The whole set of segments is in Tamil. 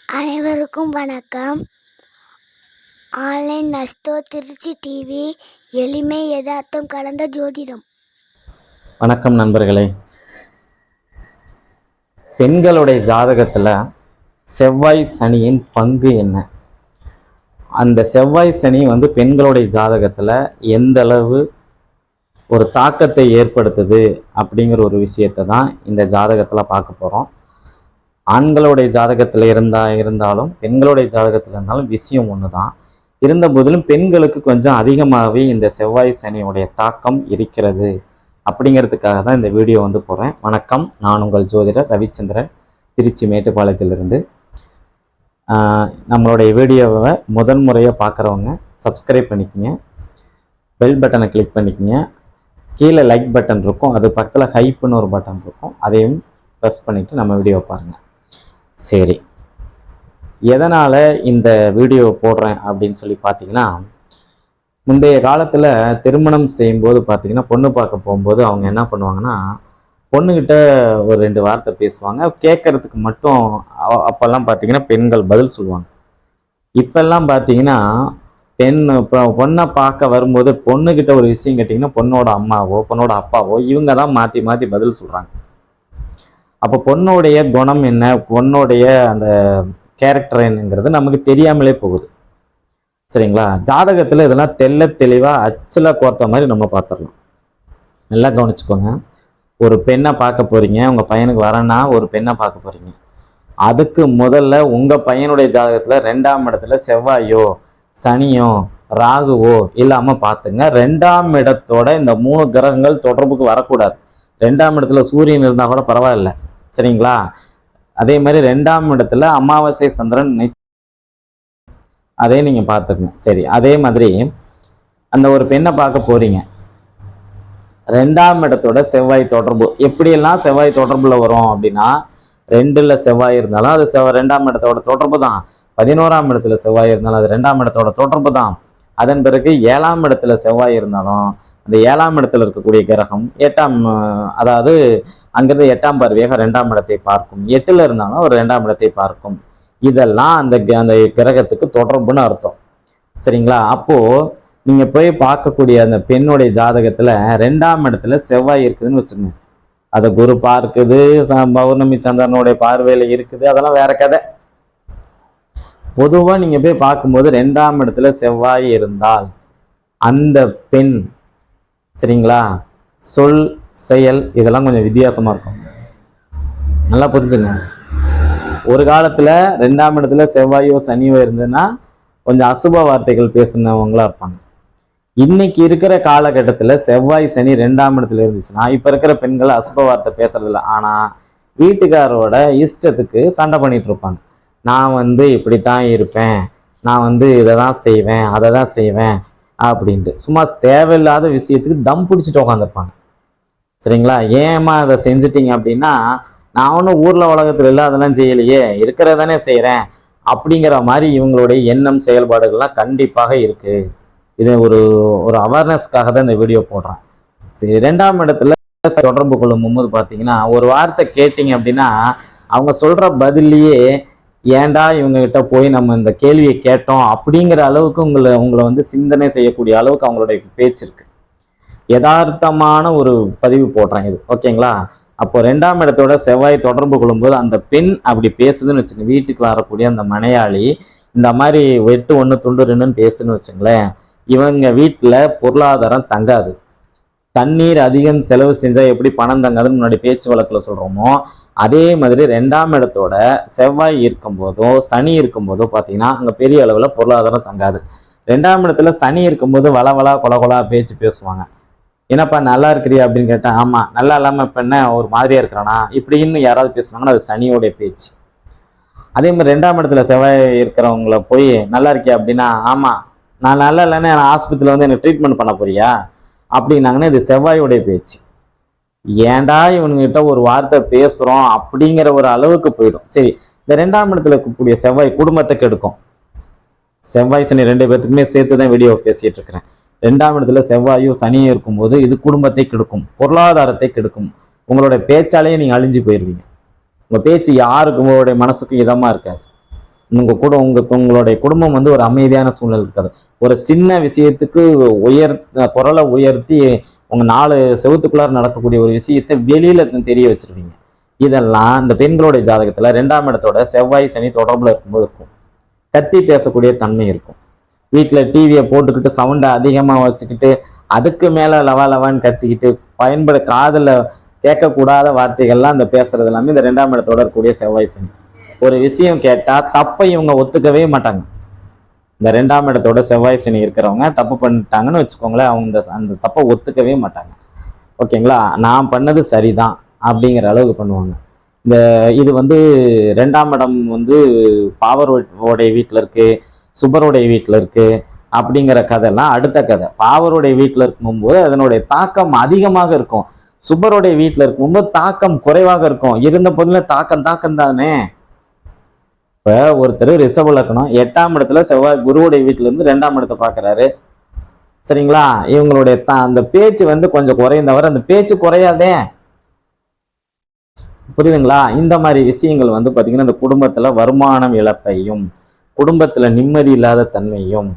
அனைவருக்கும் வணக்கம். ஆன்லைன் நஸ்தோ திருச்சி டிவி, எளிமை யதார்த்தம் கலந்த ஜோதிடம். வணக்கம் நண்பர்களே. பெண்களுடைய ஜாதகத்தில் செவ்வாய் சனியின் பங்கு என்ன? அந்த செவ்வாய் சனி பெண்களுடைய ஜாதகத்தில் எந்த அளவு ஒரு தாக்கத்தை ஏற்படுத்துது அப்படிங்கிற ஒரு விஷயத்தை தான் இந்த ஜாதகத்தில் பார்க்க போகிறோம். ஆண்களுடைய ஜாதகத்தில் இருந்தாலும் பெண்களுடைய ஜாதகத்தில் இருந்தாலும் விஷயம் ஒன்று தான். இருந்த போதிலும் பெண்களுக்கு கொஞ்சம் அதிகமாகவே இந்த செவ்வாய் சனியுடைய தாக்கம் இருக்கிறது. அப்படிங்கிறதுக்காக தான் இந்த வீடியோ போடுறேன். வணக்கம், நான் உங்கள் ஜோதிடர் ரவிச்சந்திரன், திருச்சி மேட்டுப்பாளையத்திலிருந்து. நம்மளுடைய வீடியோவை முதன்முறையாக பார்க்குறவங்க சப்ஸ்கிரைப் பண்ணிக்கோங்க, பெல் பட்டனை கிளிக் பண்ணிக்கோங்க, கீழே லைக் பட்டன் இருக்கும், அது பக்கத்தில் ஹைப்புன்னு ஒரு பட்டன் இருக்கும், அதையும் ப்ரெஸ் பண்ணிவிட்டு நம்ம வீடியோவை பாருங்கள். சரி, எதனால் இந்த வீடியோ போடுறேன் அப்படின்னு சொல்லி பார்த்தீங்கன்னா, முந்தைய காலத்தில் திருமணம் செய்யும்போது பார்த்தீங்கன்னா, பொண்ணு பார்க்க போகும்போது அவங்க என்ன பண்ணுவாங்கன்னா, பொண்ணுக்கிட்ட ஒரு 2 வார்த்தை பேசுவாங்க. கேட்கறதுக்கு மட்டும் அப்போல்லாம் பார்த்தீங்கன்னா பெண்கள் பதில் சொல்லுவாங்க. இப்போல்லாம் பார்த்தீங்கன்னா இப்போ பொண்ணை பார்க்க வரும்போது பொண்ணுக்கிட்ட ஒரு விஷயம் கேட்டிங்கன்னா, பொண்ணோட அம்மாவோ பொண்ணோட அப்பாவோ இவங்க தான் மாற்றி மாற்றி பதில் சொல்கிறாங்க. அப்போ பொண்ணுடைய குணம் என்ன, பொண்ணுடைய அந்த கேரக்டர் என்னங்கிறது நமக்கு தெரியாமலே போகுது. சரிங்களா? ஜாதகத்தில் இதெல்லாம் தெல்ல தெளிவாக அச்சில் கோர்த்த மாதிரி நம்ம பார்த்துடலாம். நல்லா கவனிச்சுக்கோங்க. ஒரு பெண்ணை பார்க்க போகிறீங்க, உங்கள் பையனுக்கு வரேன்னா ஒரு பெண்ணை பார்க்க போகிறீங்க. அதுக்கு முதல்ல உங்கள் பையனுடைய ஜாதகத்தில் 2ஆம் இடத்துல செவ்வாயோ சனியோ ராகுவோ இல்லாமல் பார்த்துங்க. 2ஆம் இடத்தோட இந்த 3 கிரகங்கள் தொடர்புக்கு வரக்கூடாது. 2ஆம் இடத்துல சூரியன் இருந்தால் கூட பரவாயில்ல. சரிங்களா? அதே மாதிரி 2ஆம் இடத்துல அமாவாசை சந்திரன், அதே நீங்கள் பார்த்துக்கங்க. சரி, அதே மாதிரி அந்த ஒரு பெண்ணை பார்க்க போறீங்க, 2ஆம் இடத்தோட செவ்வாய் தொடர்பு. எப்படியெல்லாம் செவ்வாய் தொடர்புல வரும் அப்படின்னா, 2ல் செவ்வாய் இருந்தாலும் அது 2ஆம் இடத்தோட தொடர்பு தான். 11ஆம் இடத்துல செவ்வாய் இருந்தாலும் அது 2ஆம் இடத்தோட தொடர்பு தான். அதன் பிறகு 7ஆம் இடத்துல செவ்வாய் இருந்தாலும் அந்த 7ஆம் இடத்துல இருக்கக்கூடிய கிரகம் 8ஆம், அதாவது அங்கிருந்து 8ஆம் பார்வையாக 2ஆம் இடத்தை பார்க்கும். 8ல் இருந்தாலும் ஒரு 2ஆம் இடத்தை பார்க்கும். இதெல்லாம் அந்த கிரகத்துக்கு தொடர்புன்னு அர்த்தம். சரிங்களா? அப்போ நீங்க போய் பார்க்கக்கூடிய அந்த பெண்ணுடைய ஜாதகத்துல 2ஆம் இடத்துல செவ்வாய் இருக்குதுன்னு வச்சுக்கோங்க. அதை குரு பார்க்குது, பௌர்ணமி சந்திரனுடைய பார்வையில இருக்குது, அதெல்லாம் வேற கதை. பொதுவா நீங்க போய் பார்க்கும்போது 2ஆம் இடத்துல செவ்வாய் இருந்தால் அந்த பெண், சரிங்களா, சொல் செயல் இதெல்லாம் கொஞ்சம் வித்தியாசமா இருக்கும். நல்லா புரிஞ்சுங்க. ஒரு காலத்துல 2ஆம் இடத்துல செவ்வாயோ சனியோ இருந்ததுன்னா கொஞ்சம் அசுப வார்த்தைகள் பேசுனவங்களா இருப்பாங்க. இன்னைக்கு இருக்கிற காலகட்டத்துல செவ்வாய் சனி 2ஆம் இடத்துல இருந்துச்சுன்னா இப்ப இருக்கிற பெண்கள் அசுப வார்த்தை பேசுறது இல்லை. ஆனா வீட்டுக்காரோட இஷ்டத்துக்கு சண்டை பண்ணிட்டு இருப்பாங்க. நான் இப்படித்தான் இருப்பேன், நான் இதை தான் செய்வேன், அதை தான் செய்வேன் அப்படின்ட்டு சும்மா தேவையில்லாத விஷயத்துக்கு தம் பிடிச்சிட்டு உட்காந்துருப்பாங்க. சரிங்களா? ஏமா அதை செஞ்சுட்டீங்க அப்படின்னா, நான் ஒன்றும் ஊர்ல உலகத்துல இல்லை, அதெல்லாம் செய்யலையே, இருக்கிறதானே செய்யறேன் அப்படிங்கிற மாதிரி இவங்களுடைய எண்ணம் செயல்பாடுகள்லாம் கண்டிப்பாக இருக்கு. இது ஒரு ஒரு அவேர்னஸ்க்காக தான் இந்த வீடியோ போடுறேன். சரி, 2ஆம் இடத்துல தொடர்பு கொள்ளும் போது பார்த்தீங்கன்னா, ஒரு வார்த்தை கேட்டீங்க அப்படின்னா அவங்க சொல்ற பதிலையே ஏண்டா இவங்க கிட்ட போய் நம்ம இந்த கேள்வியை கேட்டோம் அப்படிங்கிற அளவுக்கு உங்களை சிந்தனை செய்யக்கூடிய அளவுக்கு அவங்களுடைய பேச்சு இருக்கு. யதார்த்தமான ஒரு பதிவு போடுறேன் இது, ஓகேங்களா? அப்போ 2ஆம் இடத்தோட செவ்வாய் தொடர்பு கொள்ளும்போது அந்த பெண் அப்படி பேசுதுன்னு வச்சுங்க, வீட்டுக்கு வரக்கூடிய அந்த மனையாளி இந்த மாதிரி 8 1 துண்டு 2ன்னு பேசுன்னு வச்சுங்களேன், இவங்க வீட்டுல பொருளாதாரம் தங்காது. தண்ணீர் அதிகம் செலவு செஞ்சா எப்படி பணம் தங்காதுன்னு முன்னாடி பேச்சு வழக்குல சொல்றோமோ, அதே மாதிரி 2ஆம் இடத்தோட செவ்வாய் இருக்கும்போதோ சனி இருக்கும்போதோ பார்த்தீங்கன்னா அங்கே பெரிய அளவில் பொருளாதாரம் தங்காது. 2ஆம் இடத்துல சனி இருக்கும்போது வளவலா கொலகொலா பேச்சு பேசுவாங்க. என்னப்பா நல்லா இருக்கிறியா அப்படின்னு கேட்டேன், ஆமாம் நல்லா இல்லாமல் இப்போ என்ன ஒரு மாதிரியா இருக்கிறானா இப்படின்னு யாராவது பேசுனாங்கன்னா அது சனியோடைய பேச்சு. அதே மாதிரி 2ஆம் இடத்துல செவ்வாய் இருக்கிறவங்கள போய் நல்லா இருக்கியா அப்படின்னா, ஆமாம் நான் நல்லா இல்லைன்னா நான் ஆஸ்பத்திரியில் எனக்கு ட்ரீட்மெண்ட் பண்ண போறியா அப்படின்னாங்கன்னா இது செவ்வாயோடைய பேச்சு. ஏண்டா இவனுங்கிட்ட ஒரு வார்த்தை பேசுறோம் அப்படிங்கிற ஒரு அளவுக்கு போயிடும். சரி, இந்த 2ஆம் இடத்துல இருக்கக்கூடிய செவ்வாய் குடும்பத்தை கெடுக்கும். செவ்வாய் சனி 2 பேர்த்துக்குமே சேர்த்துதான் வீடியோ பேசிட்டு இருக்கிறேன். 2ஆம் இடத்துல செவ்வாயும் சனியும் இருக்கும்போது இது குடும்பத்தை கெடுக்கும், பொருளாதாரத்தை கெடுக்கும். உங்களோட பேச்சாலேயே நீங்க அழிஞ்சு போயிருவீங்க. உங்க பேச்சு யாருக்கு உங்களுடைய மனசுக்கும் இதமா இருக்காது. உங்களுடைய குடும்பம் வந்து ஒரு அமைதியான சூழ்நிலை இருக்காது. ஒரு சின்ன விஷயத்துக்கு குரலை உயர்த்தி உங்க 4 செவத்துக்குள்ளார நடக்கக்கூடிய ஒரு விஷயத்தை வெளியில தெரிய வச்சிருவீங்க. இதெல்லாம் இந்த பெண்களுடைய ஜாதகத்துல 2ஆம் இடத்தோட செவ்வாய் சனி தொடர்புல இருக்கும்போது இருக்கும். கத்தி பேசக்கூடிய தன்மை இருக்கும். வீட்டுல டிவியை போட்டுக்கிட்டு சவுண்டை அதிகமா வச்சுக்கிட்டு அதுக்கு மேல லவான்னு கத்திக்கிட்டு காதுல கேட்கக்கூடாத வார்த்தைகள்லாம் இந்த பேசுறது எல்லாமே இந்த 2ஆம் இடத்தோட இருக்கக்கூடிய செவ்வாய் சனி. ஒரு விஷயம் கேட்டா தப்பை இவங்க ஒத்துக்கவே மாட்டாங்க. இந்த 2ஆம் இடத்தோட செவ்வாய் சனி இருக்கிறவங்க தப்பு பண்ணிட்டாங்கன்னு வச்சுக்கோங்களேன், அவங்க அந்த தப்பை ஒத்துக்கவே மாட்டாங்க. ஓகேங்களா, நான் பண்ணது சரிதான் அப்படிங்கிற அளவுக்கு பண்ணுவாங்க. இது வந்து 2ஆம் இடம் வந்து பாவருடைய வீட்டில் இருக்கு, சுபருடைய வீட்டில் இருக்கு அப்படிங்கிற கதைலாம் அடுத்த கதை. பாவருடைய வீட்டில் இருக்கும்போது அதனுடைய தாக்கம் அதிகமாக இருக்கும். சுபருடைய வீட்டில் இருக்கும்போது தாக்கம் குறைவாக இருக்கும். இருந்த போதுல தாக்கம் தானே. இப்ப ஒருத்தர் ரிஷப லக்னம் 8ஆம் இடத்துல செவ்வாய் குருவுடைய வீட்டுல இருந்து 2ஆம் இடத்தை பாக்குறாரு. சரிங்களா, இவங்களுடைய அந்த பேச்சு வந்து கொஞ்சம் குறைந்தவர், அந்த பேச்சு குறையாதே. புரியுதுங்களா? இந்த மாதிரி விஷயங்கள் வந்து பாத்தீங்கன்னா இந்த குடும்பத்துல வருமானம் இழப்பையும் குடும்பத்துல நிம்மதி இல்லாத தன்மையும்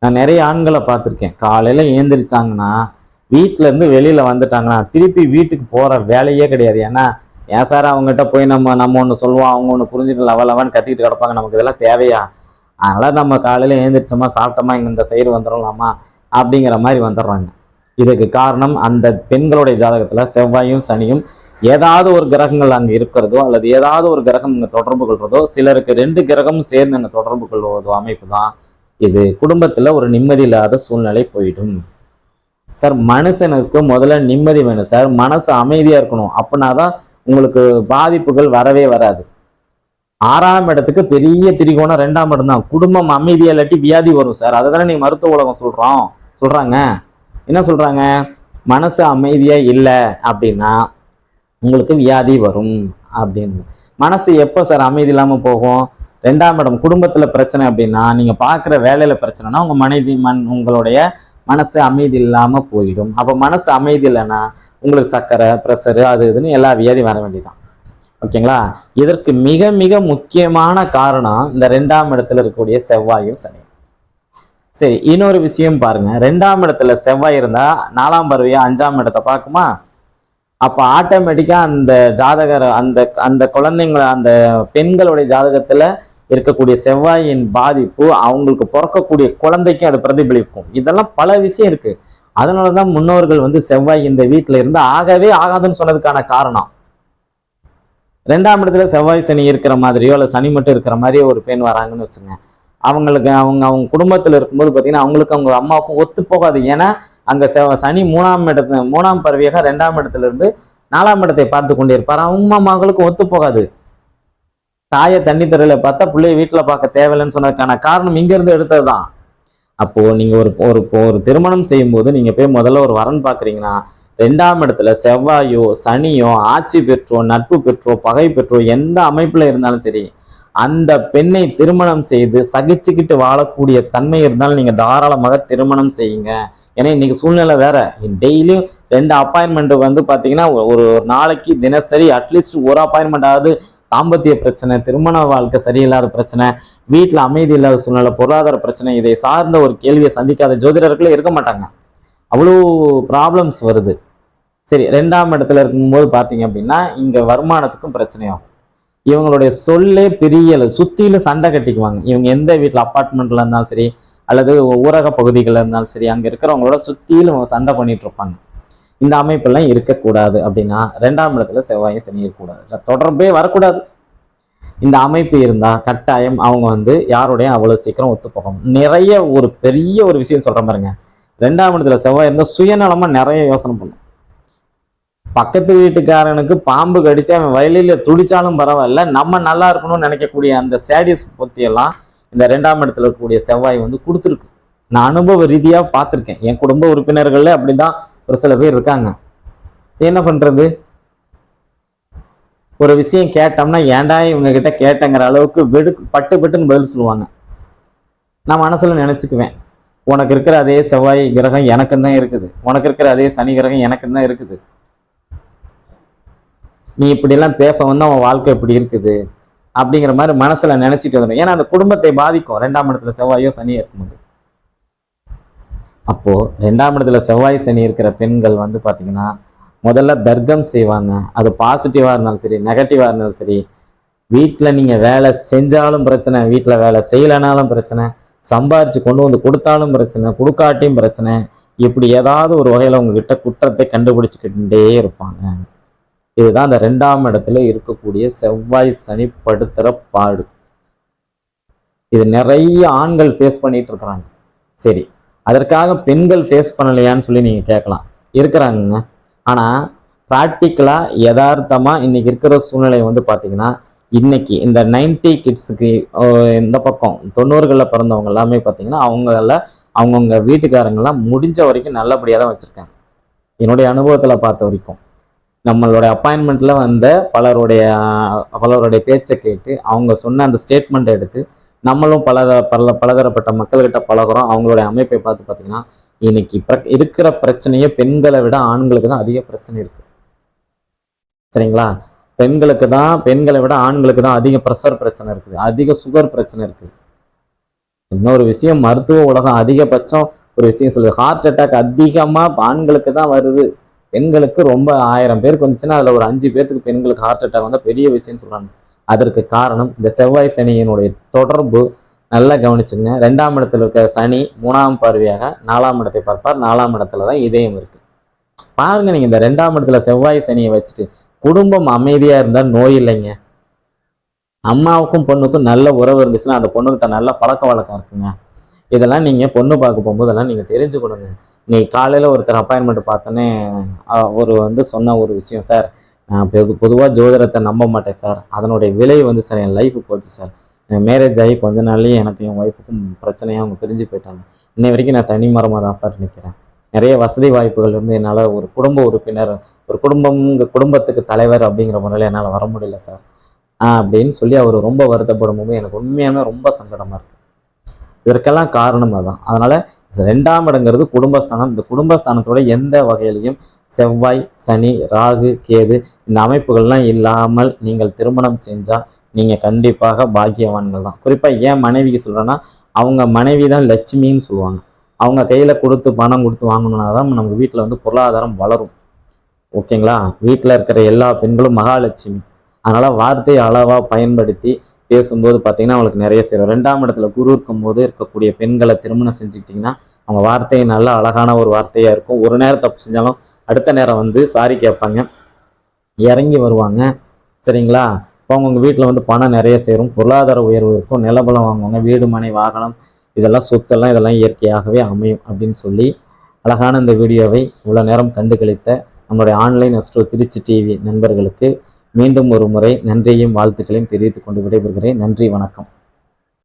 நான் நிறைய ஆண்களை பார்த்துருக்கேன். காலையில ஏந்திரிச்சாங்கன்னா வீட்டுல இருந்து வெளியில வந்துட்டாங்கன்னா திருப்பி வீட்டுக்கு போற வேலையே கிடையாது. ஏன்னா ஏன் சார் அவங்ககிட்ட போய் நம்ம ஒன்று சொல்லுவோம், அவங்க ஒன்று புரிஞ்சுட்டு லவன்னு கத்திக்கிட்டு கிடப்பாங்க. நமக்கு இதெல்லாம் தேவையா? அதனால நம்ம காலையில ஏந்திரிச்சோமா சாப்பிட்டோமா இங்க இந்த சைடு வந்துடலாமா அப்படிங்கிற மாதிரி வந்துடுறாங்க. இதுக்கு காரணம் அந்த பெண்களுடைய ஜாதகத்துல செவ்வாயும் சனியும் ஏதாவது ஒரு கிரகங்கள் அங்க இருக்கிறதோ அல்லது ஏதாவது ஒரு கிரகம் இங்க தொடர்பு கொள்றதோ, சிலருக்கு 2 கிரகமும் சேர்ந்து அங்க தொடர்பு கொள்வதோ அமைப்பு தான் இது. குடும்பத்துல ஒரு நிம்மதி இல்லாத சூழ்நிலை போயிடும். சார் மனுஷனுக்கு முதல்ல நிம்மதி வேணும் சார், மனசு அமைதியா இருக்கணும். அப்படின்னாதான் உங்களுக்கு பாதிப்புகள் வரவே வராது. 6ஆம் இடத்துக்கு பெரிய திரிகோணம் 2ஆம் இடம் தான். குடும்பம் அமைதியா இல்லாட்டி வியாதி வரும் சார். அதை தானே நீங்க மருத்துவ உலகம் சொல்றாங்க. என்ன சொல்றாங்க? மனசு அமைதியா இல்லை அப்படின்னா உங்களுக்கு வியாதி வரும் அப்படின்னு. மனசு எப்போ சார் அமைதி இல்லாம போகும்? 2ஆம் இடம் குடும்பத்துல பிரச்சனை அப்படின்னா, நீங்க பாக்குற வேலையில பிரச்சனைனா உங்களுடைய மனசு அமைதி இல்லாம போயிடும். அப்ப மனசு அமைதி இல்லைன்னா உங்களுக்கு சர்க்கரை, ப்ரெஷரு, அது இதுன்னு எல்லா வியாதியும் வர வேண்டியதான். ஓகேங்களா? இதற்கு மிக மிக முக்கியமான காரணம் இந்த 2ஆம் இடத்துல இருக்கக்கூடிய செவ்வாயும் சனி. சரி, இன்னொரு விஷயம் பாருங்க. 2ஆம் இடத்துல செவ்வாய் இருந்தா 4ஆம் பார்வையா 5ஆம் இடத்தை பார்க்குமா? அப்ப ஆட்டோமேட்டிக்கா அந்த ஜாதகர் அந்த அந்த குழந்தைங்க அந்த பெண்களுடைய ஜாதகத்துல இருக்கக்கூடிய செவ்வாயின் பாதிப்பு அவங்களுக்கு பிறக்கக்கூடிய குழந்தைக்கு அது பிரதிபலிக்கும். இதெல்லாம் பல விஷயம் இருக்கு. அதனாலதான் முன்னோர்கள் வந்து செவ்வாய் இந்த வீட்டுல இருந்து ஆகவே ஆகாதுன்னு சொன்னதுக்கான காரணம். 2ஆம் இடத்துல செவ்வாய் சனி இருக்கிற மாதிரியோ அல்ல சனி மட்டும் இருக்கிற மாதிரியோ ஒரு பெண் வராங்கன்னு வச்சுங்க, அவங்களுக்கு அவங்க குடும்பத்துல இருக்கும்போது பாத்தீங்கன்னா அவங்களுக்கு அவங்க அம்மாவுக்கும் ஒத்து போகாது. ஏன்னா அங்க சனி 3ஆம் பறவையாக 2ஆம் இடத்துல இருந்து 4ஆம் இடத்தை பார்த்து கொண்டே இருப்பார். அவங்க மகளுக்கு ஒத்து போகாது. தாயை தண்ணி துறையில பார்த்தா பிள்ளைய வீட்டுல பார்க்க தேவையில்லைன்னு சொன்னதுக்கான காரணம் இங்க இருந்து எடுத்ததுதான். அப்போ நீங்க ஒரு திருமணம் செய்யும் போது நீங்க போய் முதல்ல ஒரு வரன் பாக்குறீங்கன்னா 2ஆம் இடத்துல செவ்வாயோ சனியோ ஆட்சி பெற்றோ நட்பு பெற்றோ பகை பெற்றோ எந்த அமைப்புல இருந்தாலும் சரி, அந்த பெண்ணை திருமணம் செய்து சகிச்சுக்கிட்டு வாழக்கூடிய தன்மை இருந்தாலும் நீங்க தாராளமாக திருமணம் செய்யுங்க. ஏன்னா இன்னைக்கு சூழ்நிலை வேற. டெய்லியும் 2 அப்பாயின்மெண்ட் வந்து பாத்தீங்கன்னா ஒரு நாளைக்கு தினசரி அட்லீஸ்ட் ஒரு அப்பாயின்மெண்ட் ஆகுது. தாம்பத்திய பிரச்சனை, திருமண வாழ்க்கை சரியில்லாத பிரச்சனை, வீட்டுல அமைதி இல்லாத சூழ்நிலை, பொருளாதார பிரச்சனை, இதை சார்ந்த ஒரு கேள்வியை சந்திக்காத ஜோதிடர்களே இருக்க மாட்டாங்க. அவ்வளோ ப்ராப்ளம்ஸ் வருது. சரி, 2ஆம் இடத்துல இருக்கும்போது பாத்தீங்க அப்படின்னா இங்க வருமானத்துக்கும் பிரச்சனையாகும். இவங்களுடைய சொல்லே பெரிய சுத்தியில சண்டை கட்டிக்குவாங்க. இவங்க எந்த வீட்டுல அப்பார்ட்மெண்ட்ல இருந்தாலும் சரி அல்லது ஊரக பகுதிகளில் இருந்தாலும் சரி, அங்க இருக்கிறவங்களோட சுத்தியிலும் சண்டை பண்ணிட்டு இருப்பாங்க. இந்த அமைப்பெல்லாம் இருக்கக்கூடாது. அப்படின்னா 2ஆம் இடத்துல செவ்வாயும் சனி இருக்கக்கூடாது, தொடர்பே வரக்கூடாது. இந்த அமைப்பு இருந்தா கட்டாயம் அவங்க வந்து யாரோடையும் அவ்வளவு சீக்கிரம் ஒத்து போகணும். நிறைய ஒரு பெரிய ஒரு விஷயம் சொல்ற பாருங்க, 2ஆம் இடத்துல செவ்வாய் இருந்தா சுயநலமா நிறைய யோசனை பண்ணும். பக்கத்து வீட்டுக்காரனுக்கு பாம்பு கடிச்சு அவன் வயலில துடிச்சாலும் பரவாயில்ல, நம்ம நல்லா இருக்கணும்னு நினைக்கக்கூடிய அந்த சேடிஸ் பத்தியெல்லாம் இந்த 2ஆம் இடத்துல இருக்கக்கூடிய செவ்வாய் வந்து கொடுத்துருக்கு. நான் அனுபவ ரீதியா பார்த்துருக்கேன். என் குடும்ப உறுப்பினர்கள்ல அப்படிதான் ஒரு சில பேர் இருக்காங்க. என்ன பண்றது? ஒரு விஷயம் கேட்டோம்னா ஏன்டா இவங்க கிட்ட கேட்டங்கிற அளவுக்கு பட்டுன்னு பதில் சொல்லுவாங்க. நான் மனசுல நினைச்சுக்குவேன், உனக்கு இருக்கிற அதே செவ்வாய் கிரகம் எனக்கும் தான் இருக்குது, உனக்கு இருக்கிற அதே சனி கிரகம் எனக்கும் தான் இருக்குது. நீ இப்படி எல்லாம் பேச வந்து அவன் வாழ்க்கை இப்படி இருக்குது அப்படிங்கிற மாதிரி மனசுல நினைச்சிட்டு வந்துடும். ஏன்னா அந்த குடும்பத்தை பாதிக்கும் 2ஆம் இடத்துல செவ்வாயோ சனியோ இருக்கும்போது. அப்போ 2ஆம் இடத்துல செவ்வாய் சனி இருக்கிற பெண்கள் வந்து பாத்தீங்கன்னா முதல்ல தர்க்கம் செய்வாங்க. அது பாசிட்டிவா இருந்தாலும் சரி, நெகட்டிவா இருந்தாலும் சரி. வீட்டுல நீங்க வேலை செஞ்சாலும் பிரச்சனை, வீட்டுல வேலை செய்யலனாலும் பிரச்சனை, சம்பாரிச்சு கொண்டு வந்து கொடுத்தாலும் பிரச்சனை, கொடுக்காட்டியும் பிரச்சனை. இப்படி ஏதாவது ஒரு வகையில உங்ககிட்ட குற்றத்தை கண்டுபிடிச்சுக்கிட்டே இருப்பாங்க. இதுதான் அந்த 2ஆம் இடத்துல இருக்கக்கூடிய செவ்வாய் சனி படுத்துற பாடு. இது நிறைய ஆண்கள் ஃபேஸ் பண்ணிட்டு இருக்கிறாங்க. சரி, அதற்காக பெண்கள் ஃபேஸ் பண்ணலையான்னு சொல்லி நீங்க கேட்கலாம். இருக்கிறாங்க. ஆனா ப்ராக்டிக்கலா யதார்த்தமா இன்னைக்கு இருக்கிற சூழ்நிலை வந்து பாத்தீங்கன்னா, இன்னைக்கு இந்த 90 கிட்ஸுக்கு இந்த பக்கம் 90களில் பிறந்தவங்க எல்லாமே பார்த்தீங்கன்னா அவங்கவுங்க வீட்டுக்காரங்கெல்லாம் முடிஞ்ச வரைக்கும் நல்லபடியாக தான் வச்சுருக்காங்க. என்னுடைய அனுபவத்தில் பார்த்த வரைக்கும் நம்மளோட அப்பாயின்மெண்ட்ல வந்த பலருடைய பேச்சை கேட்டு அவங்க சொன்ன அந்த ஸ்டேட்மெண்ட் எடுத்து நம்மளும் பலதரப்பட்ட மக்கள்கிட்ட பழகுறோம். அவங்களுடைய அமைப்பை பார்த்து பார்த்தீங்கன்னா இன்னைக்கு இருக்கிற பிரச்சனையே பெண்களை விட ஆண்களுக்கு தான் அதிக பிரச்சனை இருக்கு. சரிங்களா? பெண்களை விட ஆண்களுக்கு தான் அதிக ப்ரெஷர் பிரச்சனை இருக்குது, அதிக சுகர் பிரச்சனை இருக்குது. இன்னொரு விஷயம், மருத்துவ உலகம் அதிகபட்சம் ஒரு விஷயம் சொல்லுது, ஹார்ட் அட்டாக் அதிகமா ஆண்களுக்கு தான் வருது. பெண்களுக்கு ரொம்ப 1000 பேருக்கு வந்துச்சுன்னா அதுல ஒரு 5 பேருக்கு பெண்களுக்கு ஹார்ட் அட்டாக் வந்தா பெரிய விஷயம்னு சொல்றாங்க. அதற்கு காரணம் இந்த செவ்வாய் சனியினுடைய தொடர்பு. நல்லா கவனிச்சுங்க. 2ஆம் இடத்துல இருக்க சனி 3ஆம் பார்வையாக 4ஆம் இடத்தை பார்ப்பார். 4ஆம் இடத்துலதான் இதயம் இருக்கு. பாருங்க, நீங்க இந்த 2ஆம் இடத்துல செவ்வாய் சனியை வச்சுட்டு குடும்பம் அமைதியா இருந்தா நோய் இல்லைங்க. அம்மாவுக்கும் பொண்ணுக்கும் நல்ல உறவு இருந்துச்சுன்னா அந்த பொண்ணுகிட்ட நல்ல பழக்க வழக்கம் இருக்குங்க. இதெல்லாம் நீங்க பொண்ணு பார்க்க போகும்போது எல்லாம் நீங்க தெரிஞ்சுக்கணுங்க. இன்னைக்கு காலையில ஒருத்தர் அப்பாயின்மெண்ட் பார்த்தோன்னே ஒரு வந்து சொன்ன ஒரு விஷயம், சார் நான் பொதுவாக ஜோதிடத்தை நம்ப மாட்டேன் சார், அதனுடைய விலை வந்து சார் என் லைஃபு போச்சு சார், என் மேரேஜ் ஆகி கொஞ்ச நாள்லேயே எனக்கு என் ஒய்ஃபுக்கும் பிரச்சனையாக அவங்க பிரிஞ்சு போயிட்டாங்க, இன்னை வரைக்கும் நான் தனி மரமாக தான் சார் நிற்கிறேன், நிறைய வசதி வாய்ப்புகள் இருந்து என்னால் ஒரு குடும்ப உறுப்பினர், ஒரு குடும்பத்துக்கு தலைவர் அப்படிங்கிற முறையில் என்னால் வர முடியல சார் அப்படின்னு சொல்லி அவர் ரொம்ப வருத்தப்படும் போது எனக்கு உண்மையாலுமே ரொம்ப சங்கடமாக இருக்குது. இதற்கெல்லாம் காரணம் அதான். அதனால 2ஆம் இடங்கிறது குடும்பஸ்தானம். இந்த குடும்பஸ்தானத்தோட எந்த வகையிலையும் செவ்வாய் சனி ராகு கேது இந்த அமைப்புகள்லாம் இல்லாமல் நீங்கள் திருமணம் செஞ்சா நீங்க கண்டிப்பாக பாக்கியவான்கள் தான். குறிப்பா ஏன் மனைவிக்கு சொல்றேன்னா, அவங்க மனைவி தான் லட்சுமின்னு சொல்லுவாங்க. அவங்க கையில கொடுத்து பணம் கொடுத்து வாங்கணும்னா தான் நம்ம வீட்டுல வந்து பொருளாதாரம் வளரும். ஓகேங்களா? வீட்டுல இருக்கிற எல்லா பெண்களும் மகாலட்சுமி. அதனால வார்த்தையை அளவா பயன்படுத்தி பேசும்போது பார்த்தீங்கன்னா அவங்களுக்கு நிறைய சேரும். 2ஆம் இடத்துல குரு இருக்கும்போது இருக்கக்கூடிய பெண்களை திருமணம் செஞ்சுக்கிட்டிங்கன்னா அவங்க வார்த்தை நல்ல அழகான ஒரு வார்த்தையாக இருக்கும். ஒரு நேரம் தப்பு செஞ்சாலும் அடுத்த நேரம் வந்து சாரி கேட்பாங்க, இறங்கி வருவாங்க. சரிங்களா? இப்போ அவங்க வீட்டில் வந்து பணம் நிறைய சேரும், பொருளாதார உயர்வு இருக்கும், நிலபலம் வாங்குவாங்க, வீடு மனை வாகனம் இதெல்லாம் சொத்தெல்லாம் இதெல்லாம் இயற்கையாகவே அமையும் அப்படின்னு சொல்லி அழகான இந்த வீடியோவை இவ்வளோ நேரம் கண்டுகளித்த நம்மளுடைய ஆன்லைன் அஸ்ட்ரோ திருச்சி டிவி நண்பர்களுக்கு மீண்டும் ஒரு முறை நன்றியையும் வாழ்த்துக்களையும் தெரிவித்துக் கொண்டு விடைபெறுகிறேன். நன்றி, வணக்கம்.